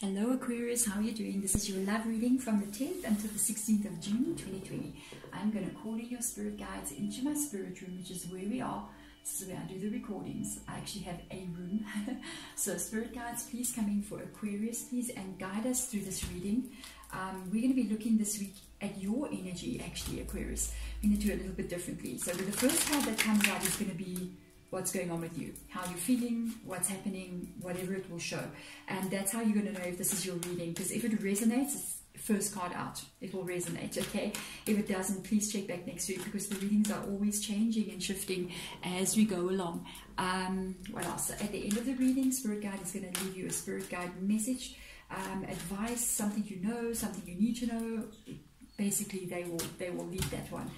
Hello Aquarius, how are you doing? This is your love reading from the 10th until the 16th of June 2020. I'm going to call in your spirit guides into my spirit room, which is where we are. This is where I do the recordings. I actually have a room. So spirit guides, please come in for Aquarius, please, and guide us through this reading. We're going to be looking this week at your energy, actually, Aquarius. We're going to do it a little bit differently. So the first card that comes out is going to be what's going on with you, how you're feeling, what's happening, whatever it will show. And that's how you're going to know if this is your reading, because if it resonates, it's first card out. It will resonate, okay? If it doesn't, please check back next week, because the readings are always changing and shifting as we go along. What else? At the end of the reading, Spirit Guide is going to leave you a Spirit Guide message, advice, something you know, something you need to know. Basically, they will leave that one.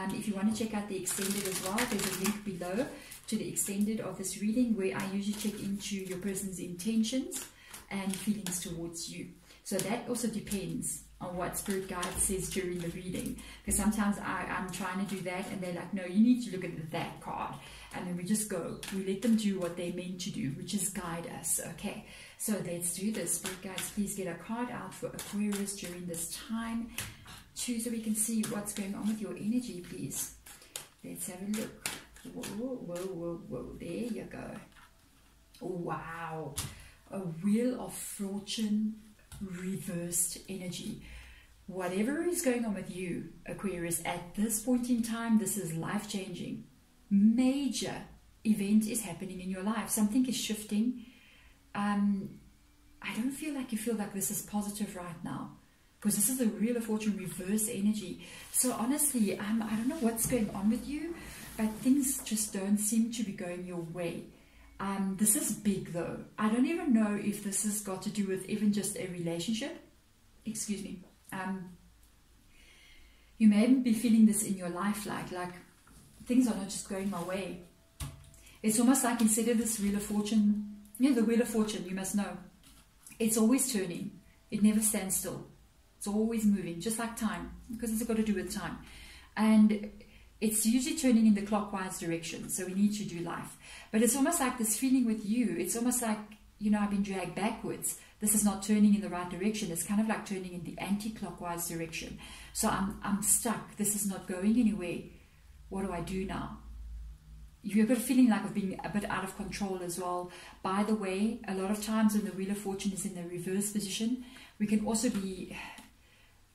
If you want to check out the extended as well, there's a link below to the extended of this reading, where I usually check into your person's intentions and feelings towards you. So that also depends on what Spirit Guide says during the reading, because sometimes I'm trying to do that and they're like, no, you need to look at that card, and then we just go, we let them do what they're meant to do, which is guide us. Okay, so let's do this. Spirit Guides, please get a card out for Aquarius during this time, too, so we can see what's going on with your energy, please. Let's have a look. Whoa, whoa, whoa, whoa, there you go. Oh, wow, a Wheel of Fortune reversed energy. Whatever is going on with you, Aquarius, at this point in time, this is life-changing. Major event is happening in your life. Something is shifting. I don't feel like you feel like this is positive right now, because this is the Wheel of Fortune reverse energy. So honestly, I don't know what's going on with you, but things just don't seem to be going your way. This is big though. I don't even know if this has got to do with even just a relationship. Excuse me. You may be feeling this in your life, like things are not just going my way. It's almost like instead of this Wheel of Fortune, you know, the Wheel of Fortune, you must know, it's always turning. It never stands still. It's always moving, just like time, because it's got to do with time. And it's usually turning in the clockwise direction, so we need to do life. But it's almost like this feeling with you, it's almost like, you know, I've been dragged backwards. This is not turning in the right direction. It's kind of like turning in the anti-clockwise direction. So I'm stuck. This is not going anywhere. What do I do now? You've got a feeling like of being a bit out of control as well. By the way, a lot of times when the Wheel of Fortune is in the reverse position, we can also be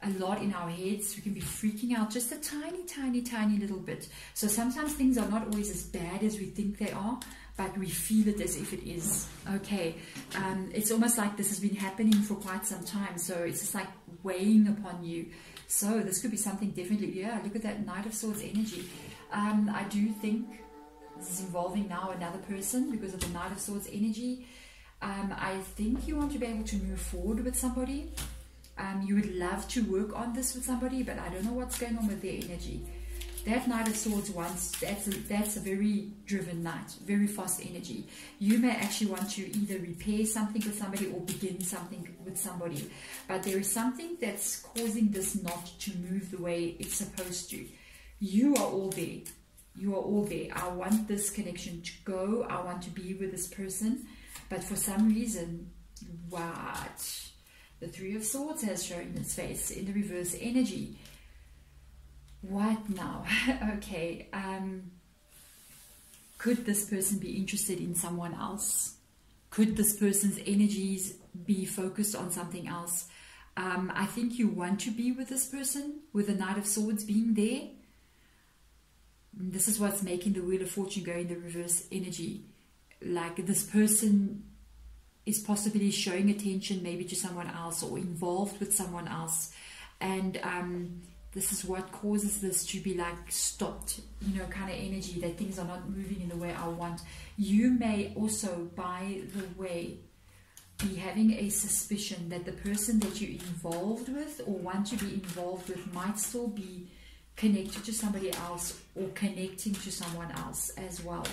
a lot in our heads. We can be freaking out just a tiny little bit. So sometimes things are not always as bad as we think they are, but we feel it as if it is. Okay, it's almost like this has been happening for quite some time, so it's just like weighing upon you. So this could be something definitely, yeah, look at that Knight of Swords energy. I do think this is involving now another person because of the Knight of Swords energy. I think you want to be able to move forward with somebody. You would love to work on this with somebody, but I don't know what's going on with their energy. That Knight of Swords once, that's a very driven knight, very fast energy. You may actually want to either repair something with somebody or begin something with somebody. But there is something that's causing this knot to move the way it's supposed to. You are all there. You are all there. I want this connection to go. I want to be with this person. But for some reason, what? The Three of Swords has shown its face in the reverse energy. What now? Okay. Could this person be interested in someone else? Could this person's energies be focused on something else? I think you want to be with this person, with the Knight of Swords being there. This is what's making the Wheel of Fortune go in the reverse energy. Like this person is possibly showing attention maybe to someone else or involved with someone else, and this is what causes this to be like stopped, you know, kind of energy, that things are not moving in the way I want. You may also, by the way, be having a suspicion that the person that you're involved with or want to be involved with might still be connected to somebody else or connecting to someone else as well.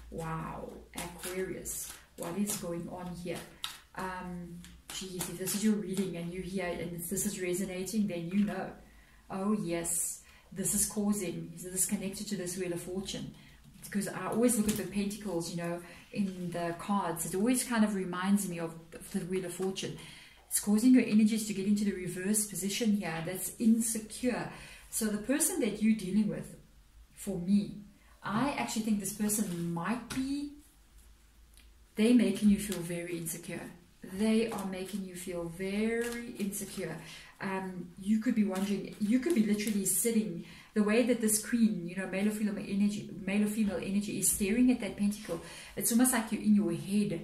Wow, Aquarius, what is going on here? Geez, if this is your reading and you hear and this is resonating, then you know, oh yes, this is causing, this is connected to this Wheel of Fortune. Because I always look at the pentacles, you know, in the cards. It always kind of reminds me of the Wheel of Fortune. It's causing your energies to get into the reverse position here. That's insecure. So the person that you're dealing with, for me, I actually think this person might be, they're making you feel very insecure. They are making you feel very insecure. You could be wondering, you could be literally sitting, the way that this queen, you know, male or female energy is staring at that pentacle. It's almost like you're in your head.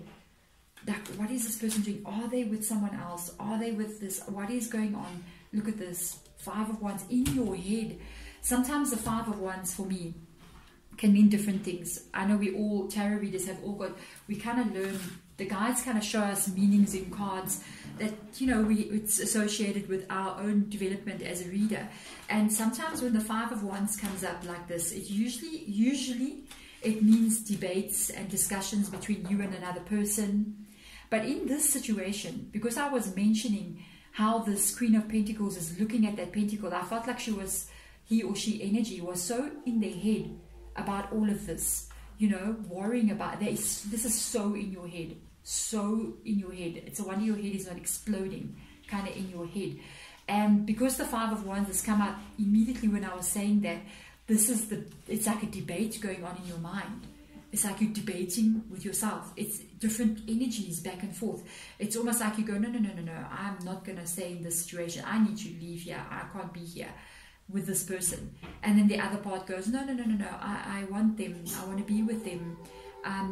Like, what is this person doing? Are they with someone else? Are they with this? What is going on? Look at this. 5 of Wands in your head. Sometimes the 5 of Wands for me can mean different things. I know we all, tarot readers have all got, we kind of learn, the guides kind of show us meanings in cards that, you know, it's associated with our own development as a reader. And sometimes when the 5 of Wands comes up like this, it usually it means debates and discussions between you and another person. But in this situation, because I was mentioning how this Queen of Pentacles is looking at that pentacle, I felt like he or she energy was so in their head about all of this, you know, worrying about this. This is so in your head, so in your head. It's a wonder your head is not exploding, kind of in your head. And because the 5 of Wands has come out immediately when I was saying that, it's like a debate going on in your mind. It's like you're debating with yourself. It's different energies back and forth. It's almost like you go, no, I'm not going to stay in this situation. I need to leave here. I can't be here with this person. And then the other part goes, no, I want them. I want to be with them.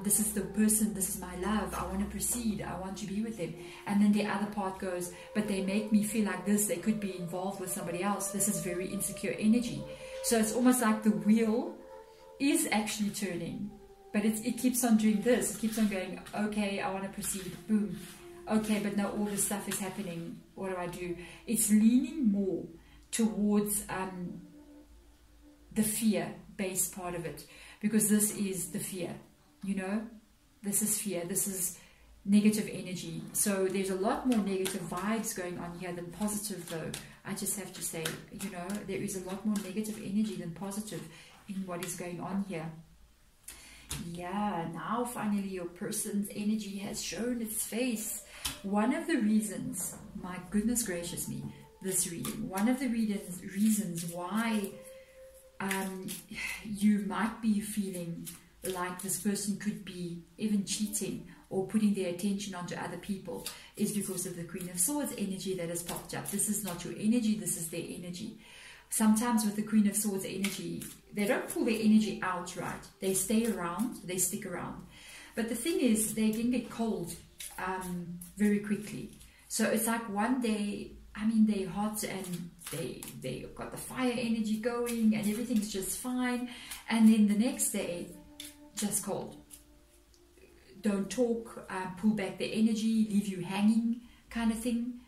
This is the person, this is my love. I want to proceed. I want to be with them. And then the other part goes, but they make me feel like this. They could be involved with somebody else. This is very insecure energy. So it's almost like the wheel is actually turning. But it keeps on doing this. It keeps on going, okay, I want to proceed. Boom. Okay, but now all this stuff is happening. What do I do? It's leaning more towards the fear-based part of it. Because this is the fear, you know? This is fear. This is negative energy. So there's a lot more negative vibes going on here than positive, though. I just have to say, you know, there is a lot more negative energy than positive in what is going on here. Yeah, now finally your person's energy has shown its face. One of the reasons, my goodness gracious me, this reading, one of the reasons why you might be feeling like this person could be even cheating or putting their attention onto other people is because of the Queen of Swords energy that has popped up. This is not your energy, this is their energy. Sometimes with the Queen of Swords energy, they don't pull their energy out, right? They stay around, they stick around. But the thing is, they can get cold very quickly. So it's like one day, I mean, they're hot and they got the fire energy going and everything's just fine. And then the next day, just cold. Don't talk, pull back the energy, leave you hanging kind of thing.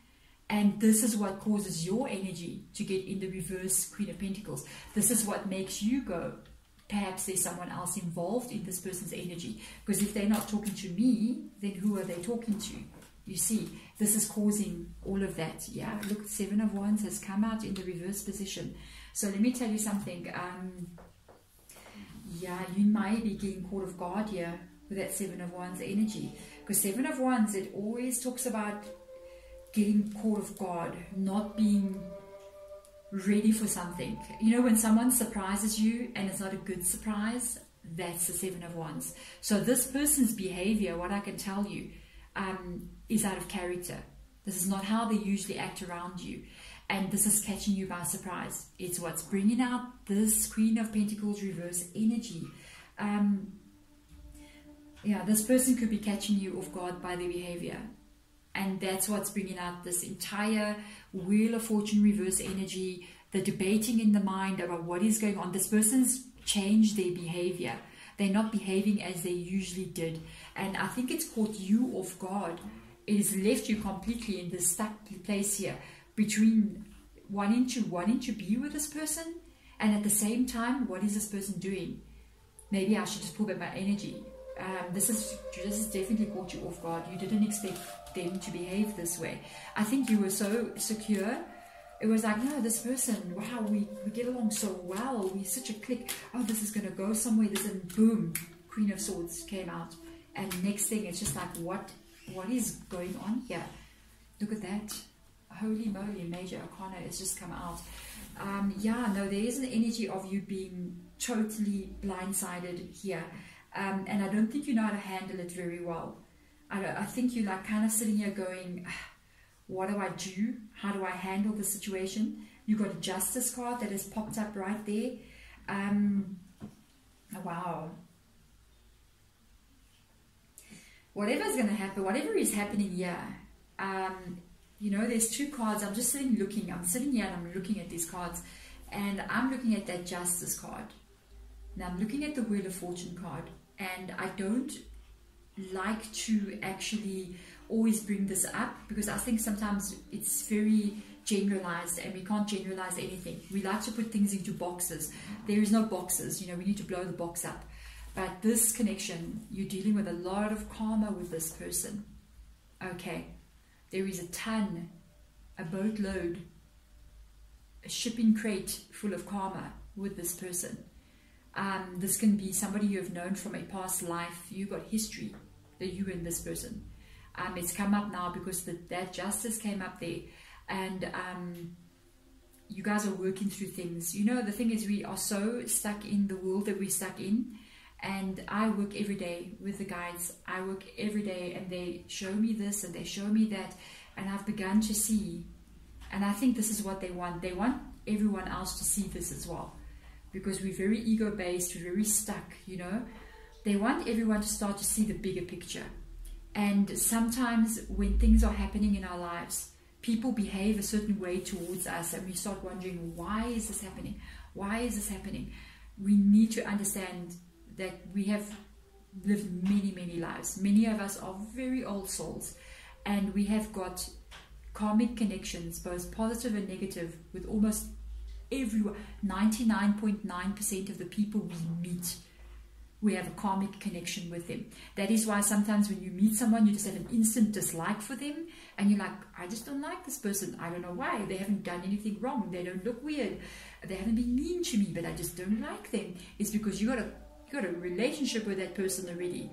And this is what causes your energy to get in the reverse Queen of Pentacles. This is what makes you go, perhaps there's someone else involved in this person's energy. Because if they're not talking to me, then who are they talking to? You see, this is causing all of that. Yeah, look, 7 of Wands has come out in the reverse position. So let me tell you something. Yeah, you might be getting caught off guard here with that 7 of Wands energy. Because 7 of Wands, it always talks about getting caught off guard, not being ready for something. You know, when someone surprises you and it's not a good surprise, that's the 7 of Wands. So this person's behavior, what I can tell you, is out of character. This is not how they usually act around you. And this is catching you by surprise. It's what's bringing out this Queen of Pentacles reverse energy. Yeah, this person could be catching you off guard by their behavior. And that's what's bringing out this entire Wheel of Fortune reverse energy, the debating in the mind about what is going on. This person's changed their behavior. They're not behaving as they usually did. And I think it's caught you off guard. It has left you completely in this stuck place here between wanting to be with this person and at the same time, what is this person doing? Maybe I should just pull back my energy. This is definitely caught you off guard. You didn't expect them to behave this way. I think you were so secure. It was like, no, this person, wow, we get along so well. We're such a clique. Oh, this is going to go somewhere. And boom, Queen of Swords came out. And next thing, it's just like, what is going on here? Look at that. Holy moly, major arcana has just come out. Yeah, no, there is an energy of you being totally blindsided here. And I don't think you know how to handle it very well. I think you're like kind of sitting here going, what do I do? How do I handle the situation? You've got a justice card that has popped up right there. Wow. Whatever's going to happen, whatever is happening here, you know, there's two cards. I'm just sitting looking. I'm sitting here and I'm looking at these cards. And I'm looking at that justice card. Now I'm looking at the Wheel of Fortune card. And I don't like to actually always bring this up, because I think sometimes it's very generalized and we can't generalize anything. We like to put things into boxes. There is no boxes, you know, we need to blow the box up. But this connection, you're dealing with a lot of karma with this person. Okay, there is a ton, a boatload, a shipping crate full of karma with this person. This can be somebody you have known from a past life. You've got history, that you and this person. It's come up now because that justice came up there. And you guys are working through things. You know, the thing is, we are so stuck in the world that we're stuck in. And I work every day with the guides. I work every day and they show me this and they show me that. And I've begun to see, and I think this is what they want. They want everyone else to see this as well. Because we're very ego-based, we're very stuck, you know. They want everyone to start to see the bigger picture. And sometimes when things are happening in our lives, people behave a certain way towards us and we start wondering, why is this happening? Why is this happening? We need to understand that we have lived many, many lives. Many of us are very old souls and we have got karmic connections, both positive and negative, with almost everyone. 99.9% of the people we meet, we have a karmic connection with them. That is why sometimes when you meet someone, you just have an instant dislike for them and you're like, I just don't like this person. I don't know why. They haven't done anything wrong. They don't look weird. They haven't been mean to me, but I just don't like them. It's because you got a relationship with that person already.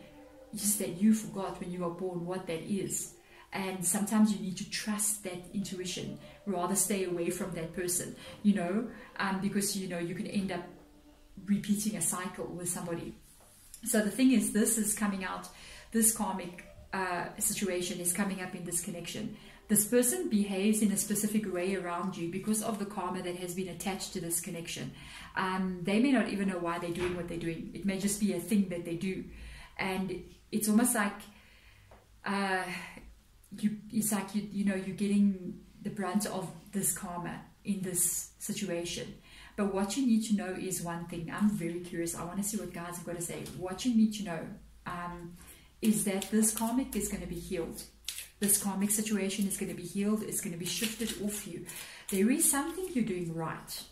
It's just that you forgot when you were born what that is. And sometimes you need to trust that intuition, rather stay away from that person, you know, because, you know, you can end up repeating a cycle with somebody. So the thing is, this is coming out, this karmic situation is coming up in this connection. This person behaves in a specific way around you because of the karma that has been attached to this connection. They may not even know why they're doing what they're doing. It may just be a thing that they do. And it's almost like, you're getting the brunt of this karma in this situation. But what you need to know is one thing. I'm very curious. I want to see what guys have got to say. What you need to know is that this karmic is going to be healed. This karmic situation is going to be healed. It's going to be shifted off you. There is something you're doing right.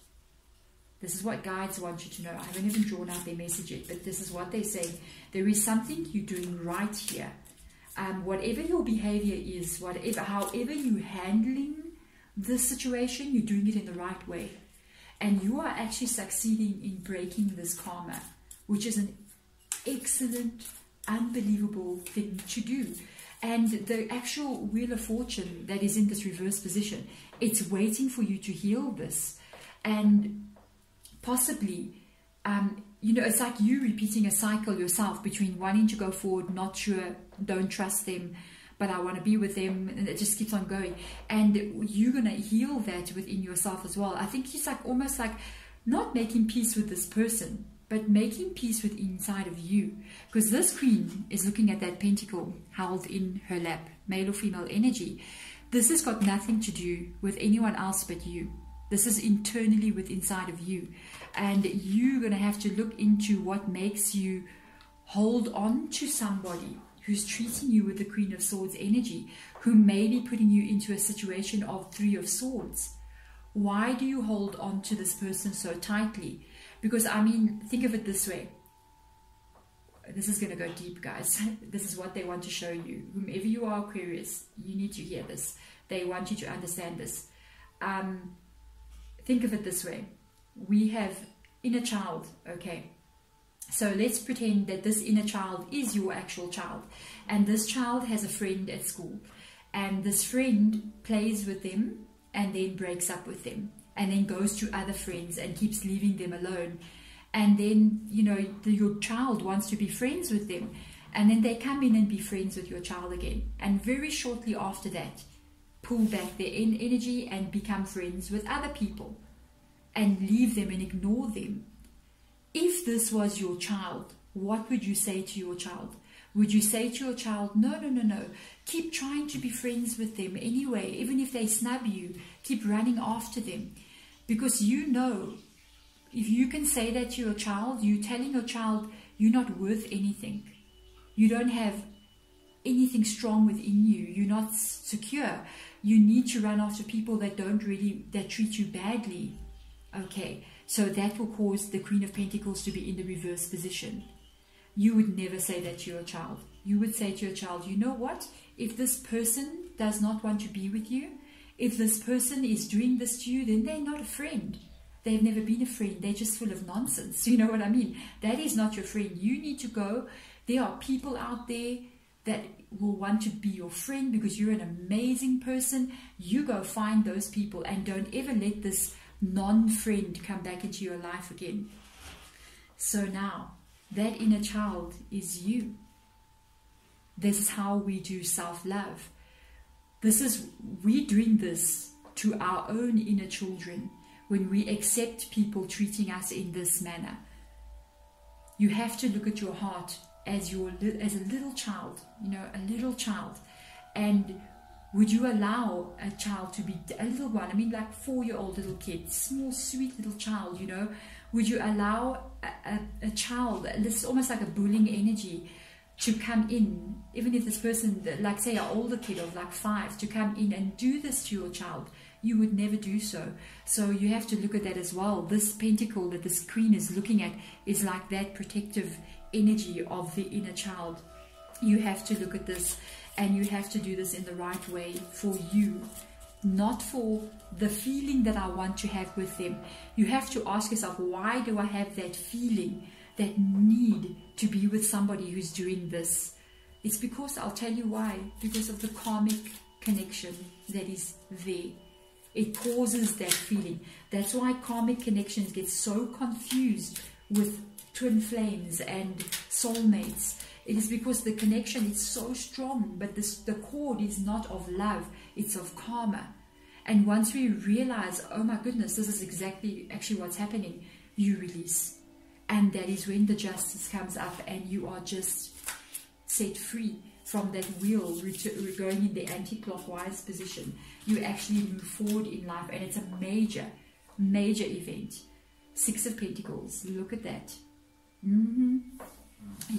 This is what guides want you to know. I haven't even drawn out their message yet, but this is what they're saying. There is something you're doing right here. Whatever your behavior is, however you're handling this situation, you're doing it in the right way. And you are actually succeeding in breaking this karma, which is an excellent, unbelievable thing to do. And the actual Wheel of Fortune that is in this reverse position, it's waiting for you to heal this. And possibly, you know, it's like you repeating a cycle yourself between wanting to go forward, not sure, don't trust them, but I want to be with them, and it just keeps on going. And you're going to heal that within yourself as well. I think it's like almost like not making peace with this person, but making peace with inside of you. Because this queen is looking at that pentacle held in her lap, male or female energy. This has got nothing to do with anyone else but you. This is internally within inside of you. And you're going to have to look into what makes you hold on to somebody who's treating you with the Queen of Swords energy, who may be putting you into a situation of Three of Swords. Why do you hold on to this person so tightly? Because, I mean, think of it this way. This is going to go deep, guys. This is what they want to show you. Whomever you are, Aquarius, you need to hear this. They want you to understand this. Think of it this way. We have inner child, okay? So let's pretend that this inner child is your actual child. And this child has a friend at school. and this friend plays with them and then breaks up with them, and then goes to other friends and keeps leaving them alone. And then, you know, your child wants to be friends with them, and then they come in and be friends with your child again. And very shortly after that, pull back their energy and become friends with other people and leave them and ignore them. If this was your child, what would you say to your child? Would you say to your child, no, no, no, no, keep trying to be friends with them anyway, even if they snub you, keep running after them? Because you know, if you can say that to your child, you're telling your child you're not worth anything. You don't have anything strong within you. You're not secure. You need to run after people that that treat you badly. Okay, so that will cause the Queen of Pentacles to be in the reverse position. You would never say that to your child. You would say to your child, you know what? If this person does not want to be with you, if this person is doing this to you, then they're not a friend. They've never been a friend. They're just full of nonsense. You know what I mean? That is not your friend. You need to go. There are people out there that will want to be your friend because you're an amazing person. You go find those people and don't ever let this non-friend come back into your life again. So now, that inner child is you. This is how we do self-love. We're doing this to our own inner children when we accept people treating us in this manner. You have to look at your heart as a little child, you know, a little child. And would you allow a child to be a little one? I mean, like 4-year-old little kid, small, sweet little child, you know. Would you allow a child, this is almost like a bullying energy, to come in, even if this person, like say an older kid of like 5, to come in and do this to your child? You would never do so. So you have to look at that as well. This pentacle that this queen is looking at is like that protective energy of the inner child. You have to look at this, and you have to do this in the right way for you, not for the feeling that I want to have with them. You have to ask yourself, why do I have that feeling, that need to be with somebody who's doing this? It's because, I'll tell you why, because of the karmic connection that is there. It causes that feeling. That's why karmic connections get so confused with twin flames and soulmates. It is because the connection is so strong, but the cord is not of love, it's of karma. And once we realize, oh my goodness, this is actually what's happening, you release. And that is when the justice comes up and you are just set free from that wheel going in the anti-clockwise position. You actually move forward in life, and it's a major, major event. 6 of Pentacles, look at that. You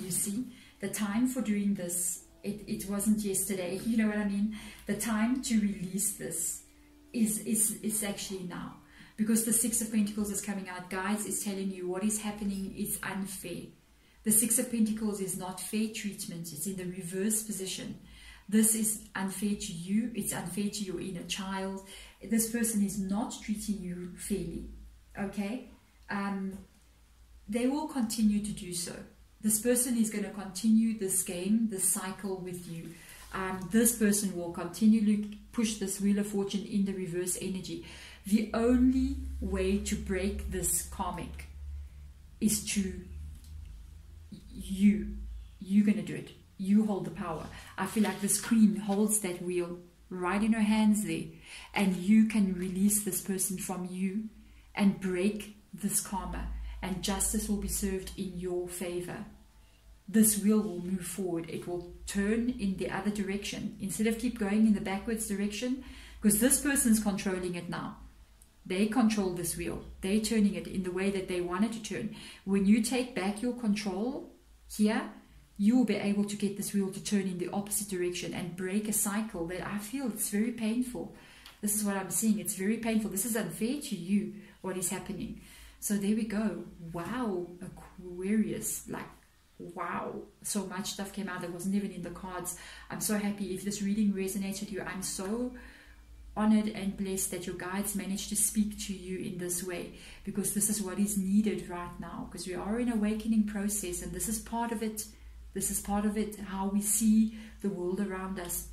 see, the time for doing this, it wasn't yesterday, you know what I mean? The time to release this is actually now. Because the 6 of Pentacles is coming out, guys, is telling you what is happening is unfair. The 6 of Pentacles is not fair treatment. It's in the reverse position. This is unfair to you. It's unfair to your inner child. This person is not treating you fairly. Okay? They will continue to do so. This person is going to continue this game, this cycle with you. This person will continually push this Wheel of Fortune in the reverse energy. The only way to break this karmic is to you're going to do it. You hold the power. I feel like this queen holds that wheel right in her hands there, and you can release this person from you and break this karma, and justice will be served in your favor. This wheel will move forward. It will turn in the other direction instead of keep going in the backwards direction, because this person's controlling it now. They control this wheel. They're turning it in the way that they want it to turn. When you take back your control here, you will be able to get this wheel to turn in the opposite direction and break a cycle that I feel it's very painful. This is what I'm seeing. It's very painful. This is unfair to you, what is happening. So there we go. Wow, Aquarius. Like, wow. So much stuff came out that wasn't even in the cards. I'm so happy. If this reading resonates with you, I'm so honored and blessed that your guides managed to speak to you in this way, because this is what is needed right now, because we are in an awakening process, and this is part of it. This is part of it, how we see the world around us.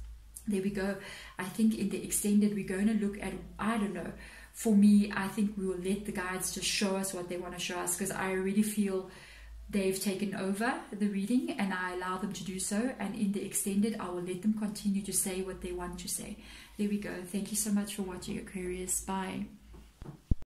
There we go. I think in the extended, we're going to look at, I don't know, for me, I think we will let the guides just show us what they want to show us, because I really feel they've taken over the reading and I allow them to do so. And in the extended, I will let them continue to say what they want to say. There we go. Thank you so much for watching, Aquarius. Bye.